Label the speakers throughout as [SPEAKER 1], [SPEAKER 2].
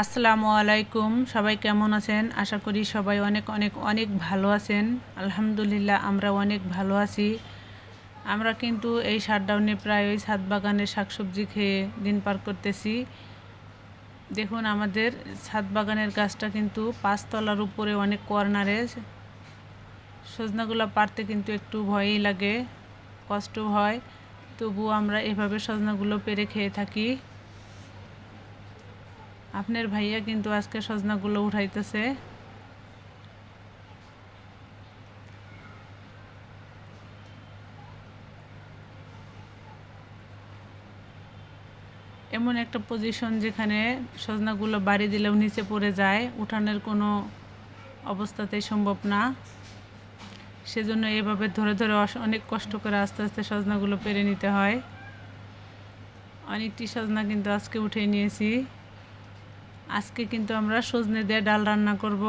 [SPEAKER 1] আসসালামু আলাইকুম। সবাই কেমন আছেন? আশা করি সবাই অনেক অনেক অনেক ভালো আছেন। আলহামদুলিল্লাহ আমরা অনেক ভালো আছি। আমরা কিন্তু এই শাটডাউনে প্রায় ওই ছাদ বাগানের শাকসবজি খেয়ে দিন পার করতেছি। দেখুন আমাদের ছাদ বাগানের গাছটা কিন্তু 5 তলার উপরে অনেক কর্নারে। সজনাগুলো পারতে কিন্তু একটু ভয়ই লাগে, কষ্ট হয়, তবুও আমরা এভাবে সজনাগুলো পেরে খেয়ে থাকি। আপনার ভাইয়া কিন্তু আজকে সজনাগুলো উঠাইতেছে। এমন একটা পজিশন যেখানে সজনাগুলো বাড়ি দিলেও নিচে পড়ে যায়, উঠানের কোনো অবস্থাতেই সম্ভব না। সেজন্য এভাবে ধরে ধরে অনেক কষ্ট করে আস্তে আস্তে সজনাগুলো পেরে নিতে হয়। অনেকটি সজনা কিন্তু আজকে উঠে নিয়েছি। আজকে কিন্তু আমরা সজনে দিয়ে ডাল রান্না করব।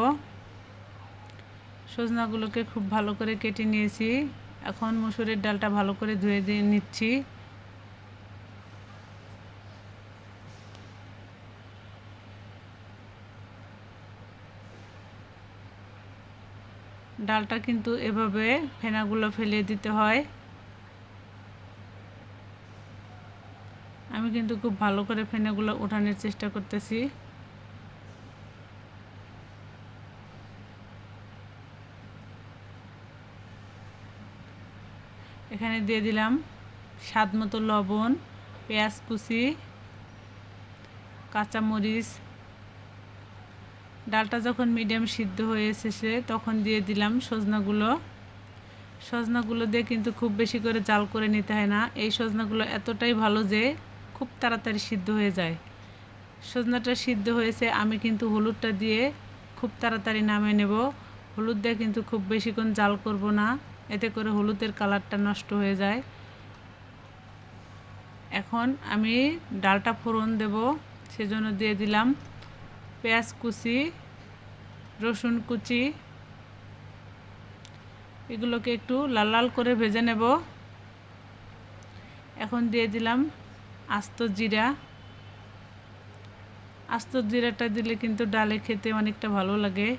[SPEAKER 1] সজনাগুলোকে খুব ভালো করে কেটে নিয়েছি। এখন মসুরের ডালটা ভালো করে ধুয়ে দিয়ে নিচ্ছি। ডালটা কিন্তু এভাবে ফেনাগুলো ফেলে দিতে হয়। আমি কিন্তু খুব ভালো করে ফেনাগুলো ওঠানোর চেষ্টা করতেছি। এখানে দিয়ে দিলাম স্বাদ মতো লবণ, পেঁয়াজ কুচি, কাঁচামরিচ। ডালটা যখন মিডিয়াম সিদ্ধ হয়ে এসেছে তখন দিয়ে দিলাম সজনাগুলো। সজনাগুলো দিয়ে কিন্তু খুব বেশি করে জাল করে নিতে হয় না। এই সজনাগুলো এতটাই ভালো যে খুব তাড়াতাড়ি সিদ্ধ হয়ে যায়। সজনাটা সিদ্ধ হয়েছে, আমি কিন্তু হলুদটা দিয়ে খুব তাড়াতাড়ি নামিয়ে নেব। হলুদ দিয়ে কিন্তু খুব বেশিক্ষণ জাল করব না, এতে করে হলুদের কালারটা নষ্ট হয়ে যায়। এখন আমি ডালটা ফোড়ন দেব, সেজন্য দিয়ে দিলাম পেঁয়াজ কুচি, রসুন কুচি। এগুলোকে একটু লাল লাল করে ভেজে নেব। এখন দিয়ে দিলাম আস্ত জিরা। আস্ত জিরাটা দিলে কিন্তু ডালে খেতে অনেকটা ভালো লাগে।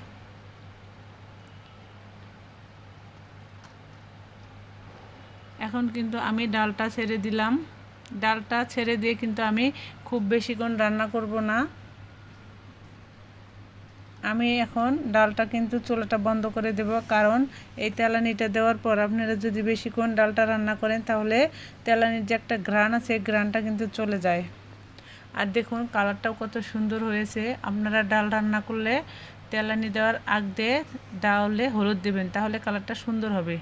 [SPEAKER 1] এখন কিন্তু আমি ডালটা ছেড়ে দিলাম। ডালটা ছেড়ে দিয়ে কিন্তু আমি খুব বেশিক্ষণ রান্না করব না। আমি এখন ডালটা কিন্তু চুলাটা বন্ধ করে দেব, কারণ এই তেলানিটা দেওয়ার পর আপনারা যদি বেশিক্ষণ ডালটা রান্না করেন তাহলে তেলানির যে একটা ঘ্রাণ আছে, ঘ্রাণটা কিন্তু চলে যায়। আর দেখুন কালারটাও কত সুন্দর হয়েছে। আপনারা ডাল রান্না করলে তেলানি দেওয়ার আগ দিয়ে ডালে হলুদ দেবেন, তাহলে কালারটা সুন্দর হবে।